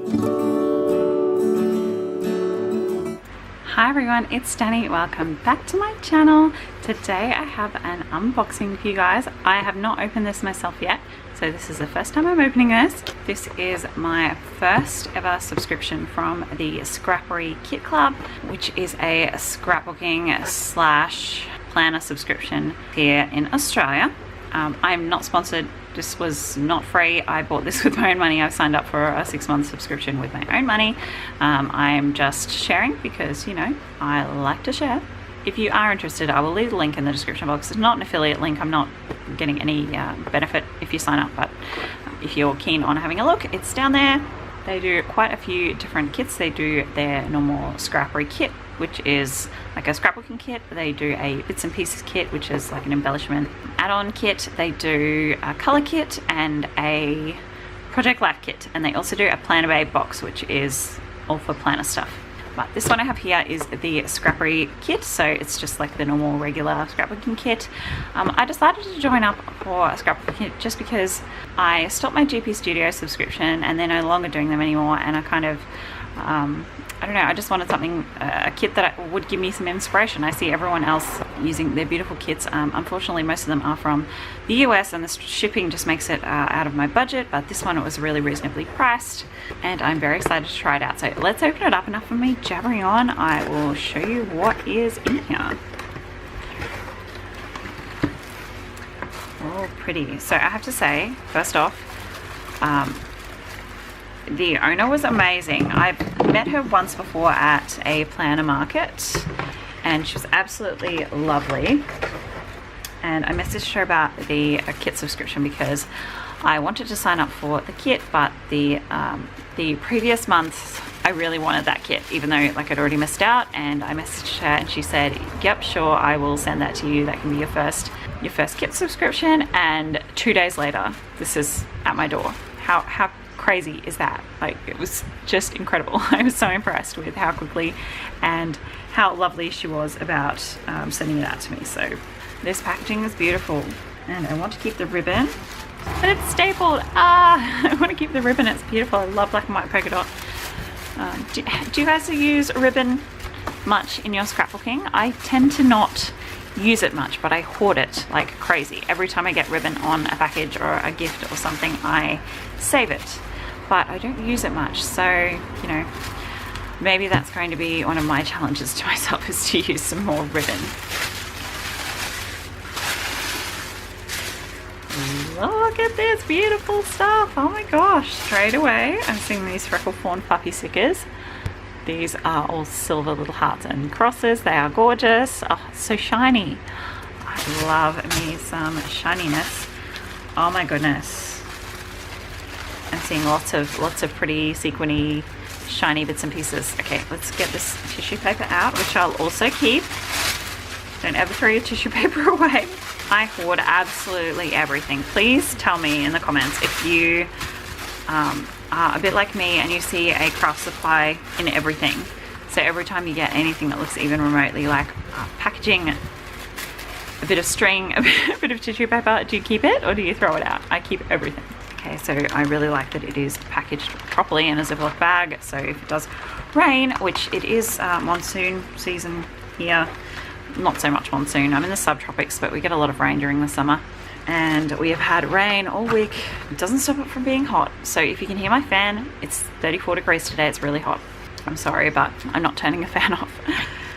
Hi everyone, it's Danny. Welcome back to my channel. Today I have an unboxing for you guys. I have not opened this myself yet, so this is the first time I'm opening this. This is my first ever subscription from the Scrappery Kit Club, which is a scrapbooking slash planner subscription here in Australia. I'm not sponsored. This was not free. I bought this with my own money. I've signed up for a 6-month subscription with my own money. I'm just sharing because, you know, I like to share. If you are interested, I will leave the link in the description box. It's not an affiliate link. I'm not getting any benefit if you sign up, but if you're keen on having a look, it's down there. They do quite a few different kits. They do their normal Scrappery kit, which is like a scrapbooking kit. They do a bits and pieces kit, which is like an embellishment add-on kit. They do a color kit and a project life kit. And they also do a planner babe box, which is all for planner stuff. But this one I have here is the Scrappery kit, so it's just like the normal regular scrapbooking kit. I decided to join up for a scrapbooking kit just because I stopped my GP Studio subscription and they're no longer doing them anymore, and I kind of I don't know, I just wanted something, a kit that would give me some inspiration. I see everyone else using their beautiful kits. Unfortunately, most of them are from the US and the shipping just makes it out of my budget, but this one was really reasonably priced and I'm very excited to try it out. So let's open it up. Enough of me jabbering on. I will show you what is in here. Oh, pretty. So I have to say, first off, the owner was amazing. I've met her once before at a planner market and she was absolutely lovely, and I messaged her about the kit subscription because I wanted to sign up for the kit, but the previous month I really wanted that kit, even though like I'd already missed out. And I messaged her and she said, yep, sure, I will send that to you. That can be your first kit subscription. And 2 days later this is at my door. How crazy is that? Like, it was just incredible. I was so impressed with how quickly and how lovely she was about sending it out to me. So this packaging is beautiful, and I want to keep the ribbon, but it's stapled. I want to keep the ribbon. It's beautiful. I love black and white polka dot. Do you guys use ribbon much in your scrapbooking? I tend to not use it much, but I hoard it like crazy. Every time I get ribbon on a package or a gift or something, I save it, but I don't use it much. So, you know, maybe that's going to be one of my challenges to myself, is to use some more ribbon. Look at this beautiful stuff. Oh my gosh, straight away I'm seeing these freckle fawn puppy stickers. These are all silver little hearts and crosses. They are gorgeous. Oh, so shiny. I love me some shininess. Oh my goodness. I'm seeing lots of pretty sequiny, shiny bits and pieces. Okay, let's get this tissue paper out, which I'll also keep. Don't ever throw your tissue paper away. I hoard absolutely everything. Please tell me in the comments if you are a bit like me and you see a craft supply in everything. So every time you get anything that looks even remotely like packaging, a bit of string, a bit of tissue paper, do you keep it or do you throw it out? I keep everything. Okay, so I really like that it is packaged properly in a Ziploc bag, so if it does rain, which it is monsoon season here, not so much monsoon, I'm in the subtropics, but we get a lot of rain during the summer. And we have had rain all week. It doesn't stop it from being hot. So if you can hear my fan, it's 34 degrees today. It's really hot. I'm sorry, but I'm not turning the fan off.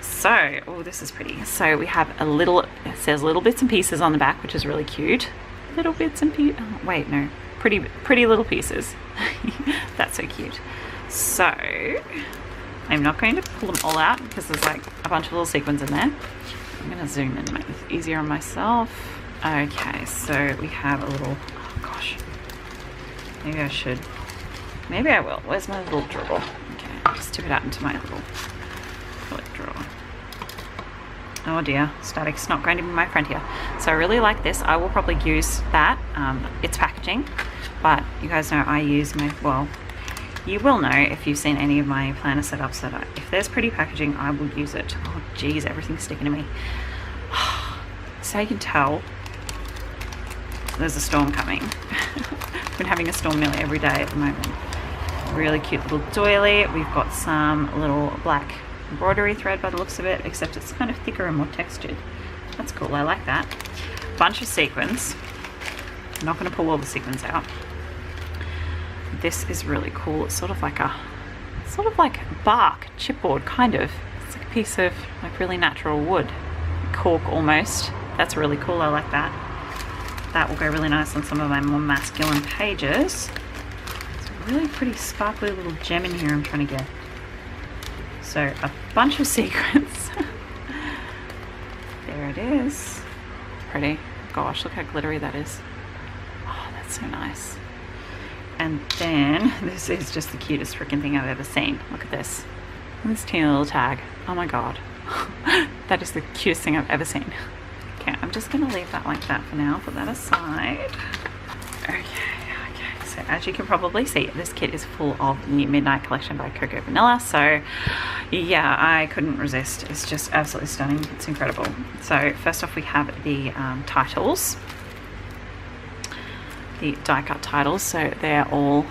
So, oh, this is pretty. So we have a little, it says little bits and pieces on the back, which is really cute. Little bits and pieces. Oh, wait, no. Pretty little pieces. That's so cute. So I'm not going to pull them all out because there's like a bunch of little sequins in there. I'm going to zoom in to make this easier on myself. Okay, so we have a little, oh gosh, maybe I should, maybe I will. Where's my little drawer? Okay, I'll just tip it out into my little drawer. Oh dear, static's not going to be my friend here. So I really like this. I will probably use that. It's packaging, but you guys know I use my, well, you will know if you've seen any of my planner setups that if there's pretty packaging, I will use it. Oh geez, everything's sticking to me. So you can tell there's a storm coming. I've been having a storm nearly every day at the moment. really cute little doily. We've got some little black embroidery thread by the looks of it, except it's kind of thicker and more textured. That's cool, I like that. Bunch of sequins. I'm not going to pull all the sequins out. This is really cool. It's sort of like bark, chipboard kind of. It's like a piece of like really natural wood, cork almost. That's really cool, I like that. That will go really nice on some of my more masculine pages. It's a really pretty sparkly little gem in here I'm trying to get. So a bunch of sequins. There it is. Pretty. Gosh, look how glittery that is. Oh, that's so nice. And then this is just the cutest freaking thing I've ever seen. Look at this. This teeny little tag. Oh my god. That is the cutest thing I've ever seen. Okay, I'm just going to leave that like that for now. Put that aside. Okay. So as you can probably see, this kit is full of the Midnight Collection by Cocoa Vanilla. So yeah, I couldn't resist. It's just absolutely stunning. It's incredible. So first off, we have the titles. The die cut titles. So they're all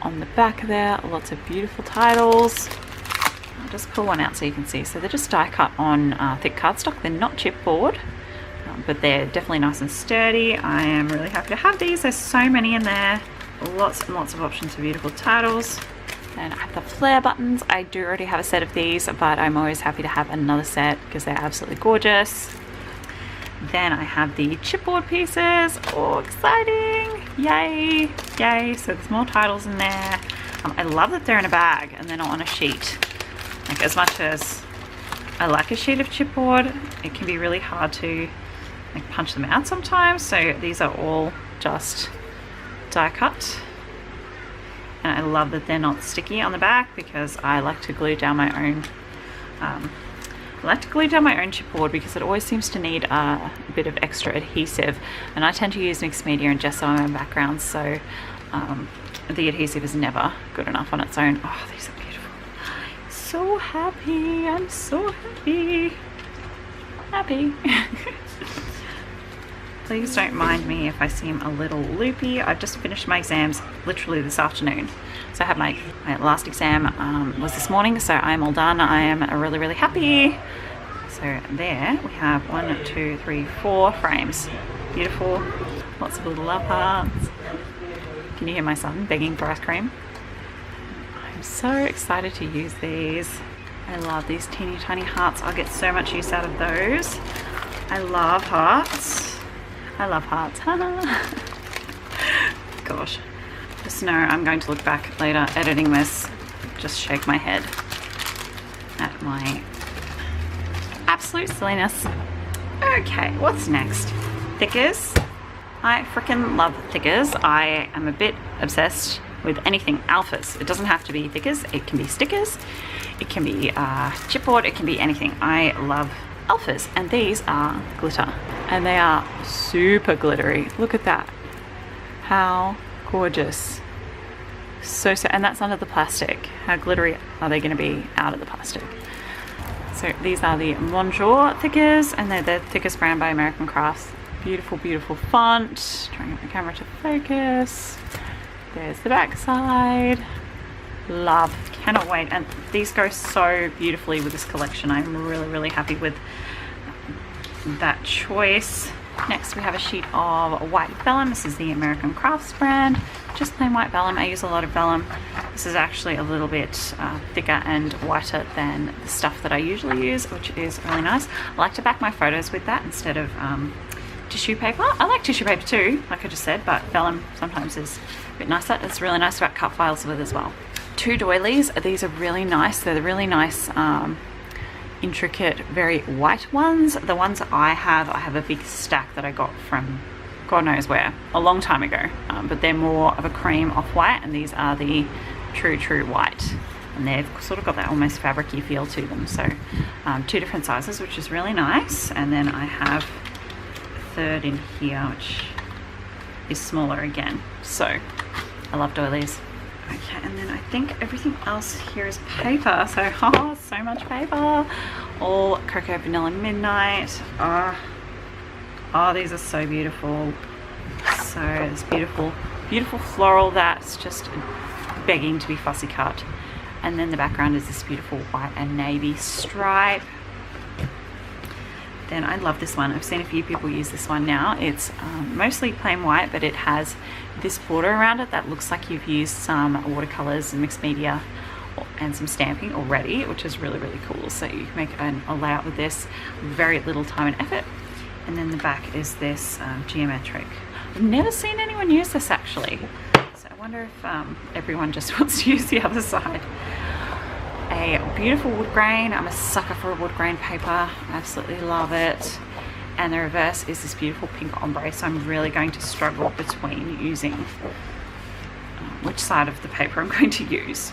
on the back there. Lots of beautiful titles. I'll just pull one out so you can see. So they're just die cut on thick cardstock. They're not chipboard. But they're definitely nice and sturdy. I am really happy to have these. There's so many in there. Lots and lots of options for beautiful titles. Then I have the flare buttons. I do already have a set of these, but I'm always happy to have another set because they're absolutely gorgeous. Then I have the chipboard pieces. Oh, exciting! Yay! Yay! So there's more titles in there. I love that they're in a bag and they're not on a sheet. Like, as much as I like a sheet of chipboard, it can be really hard to like punch them out sometimes. So these are all just die cut. And I love that they're not sticky on the back because I like to glue down my own chipboard because it always seems to need a bit of extra adhesive, and I tend to use mixed media and gesso on my background, so the adhesive is never good enough on its own. Oh, these are beautiful. So happy. I'm so happy. Please don't mind me if I seem a little loopy. I've just finished my exams literally this afternoon. So I had my last exam was this morning, so I'm all done. I am really happy. So there we have 1, 2, 3, 4 frames. Beautiful. Lots of little love hearts. Can you hear my son begging for ice cream? I'm so excited to use these. I love these teeny tiny hearts. I'll get so much use out of those. I love hearts. I love hearts. Gosh. Just know I'm going to look back later editing this, just shake my head at my absolute silliness. Okay, what's next? Thickers. I freaking love thickers. I am a bit obsessed with anything alphas. It doesn't have to be thickers. It can be stickers. It can be chipboard. It can be anything. I love alphas, and these are glitter, and they are super glittery. Look at that. How gorgeous. So and that's under the plastic. How glittery are they going to be out of the plastic? So these are the Bonjour thickers, and they're the thickest brand by American Crafts. Beautiful font. Trying to get my camera to focus. There's the back side. Love. Cannot wait. And these go so beautifully with this collection. I'm really happy with that choice. Next we have a sheet of white vellum. This is the American Crafts brand. Just plain white vellum. I use a lot of vellum. This is actually a little bit thicker and whiter than the stuff that I usually use, which is really nice. I like to back my photos with that instead of tissue paper. I like tissue paper too, like I just said, but vellum sometimes is a bit nicer. It's really nice to cut files with as well. 2 doilies. These are really nice. They're the really nice intricate, very white ones. The ones I have a big stack that I got from God knows where a long time ago, but they're more of a cream off-white, and these are the true white, and they've sort of got that almost fabricy feel to them. So 2 different sizes, which is really nice. And then I have a third in here, which is smaller again. So I love doilies. Okay, and then I think everything else here is paper. So, oh, so much paper. All Cocoa Vanilla Midnight. Oh, these are so beautiful. So it's beautiful floral that's just begging to be fussy cut. And then the background is this beautiful white and navy stripe. Then I love this one. I've seen a few people use this one now. It's mostly plain white, but it has this border around it that looks like you've used some watercolors and mixed media and some stamping already, which is really, really cool. So you can make a layout with this with very little time and effort. And then the back is this geometric. I've never seen anyone use this actually. So I wonder if everyone just wants to use the other side. A beautiful wood grain. I'm a sucker for a wood grain paper. I absolutely love it. And the reverse is this beautiful pink ombre. So I'm really going to struggle between using which side of the paper I'm going to use.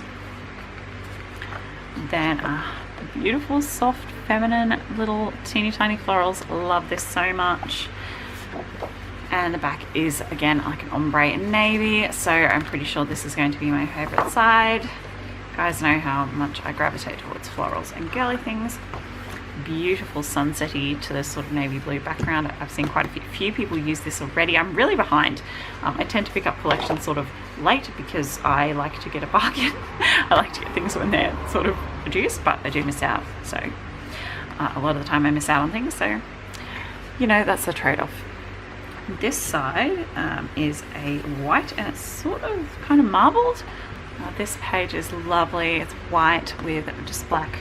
Then beautiful, soft, feminine little teeny tiny florals. Love this so much. And the back is again like an ombre and navy. So I'm pretty sure this is going to be my favorite side. You guys know how much I gravitate towards florals and girly things. Beautiful sunsetty to this sort of navy blue background. I've seen quite a few people use this already. I'm really behind. I tend to pick up collections sort of late because I like to get a bargain. I like to get things when they're sort of reduced, but I do miss out. So a lot of the time I miss out on things. So, you know, that's the trade-off. This side is a white and it's sort of kind of marbled. This page is lovely. It's white with just black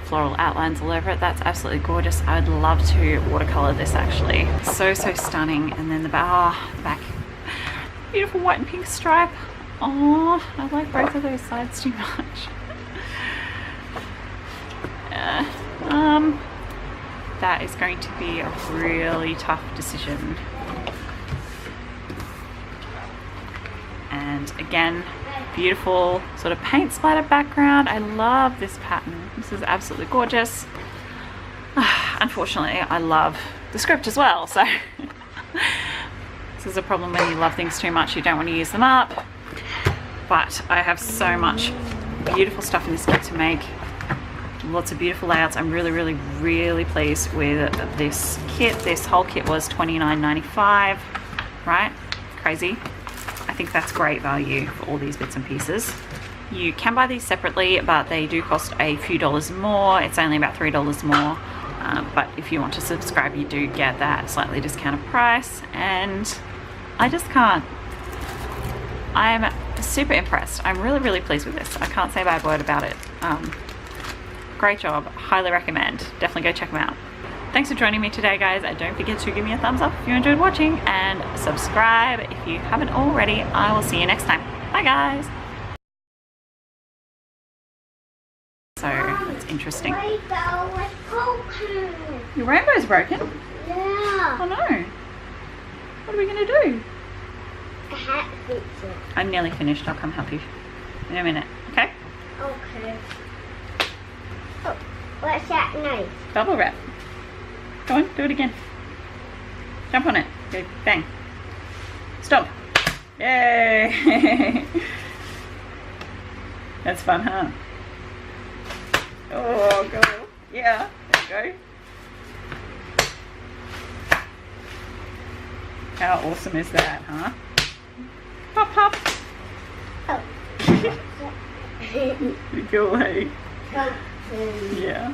floral outlines all over it. That's absolutely gorgeous. I would love to watercolor this actually. So stunning. And then the back, beautiful white and pink stripe. Oh, I like both of those sides too much. That is going to be a really tough decision. And again, beautiful sort of paint splatter background. I love this pattern. This is absolutely gorgeous. Unfortunately, I love the script as well, so this is a problem when you love things too much, you don't want to use them up. But I have so much beautiful stuff in this kit to make. Lots of beautiful layouts. I'm really pleased with this kit. This whole kit was $29.95, right? Crazy. I think that's great value for all these bits and pieces. You can buy these separately, but they do cost a few dollars more. It's only about $3 more. But if you want to subscribe, you do get that slightly discounted price. And I just can't. I'm super impressed. I'm really pleased with this. I can't say a bad word about it. Great job. Highly recommend. Definitely go check them out. Thanks for joining me today, guys. Don't forget to give me a thumbs up if you enjoyed watching and subscribe if you haven't already. I will see you next time. Bye, guys. So that's interesting. Your rainbow's broken? Yeah. Oh no. What are we going to do? I have to fix it. I'm nearly finished. I'll come help you in a minute. Okay? Okay. Oh, what's that knife? Bubble wrap. Go on, do it again. Jump on it. Go, bang. Stop. Yay! That's fun, huh? Oh, go. Yeah, there you go. How awesome is that, huh? Pop, pop. Oh. Go away. Oh. Yeah.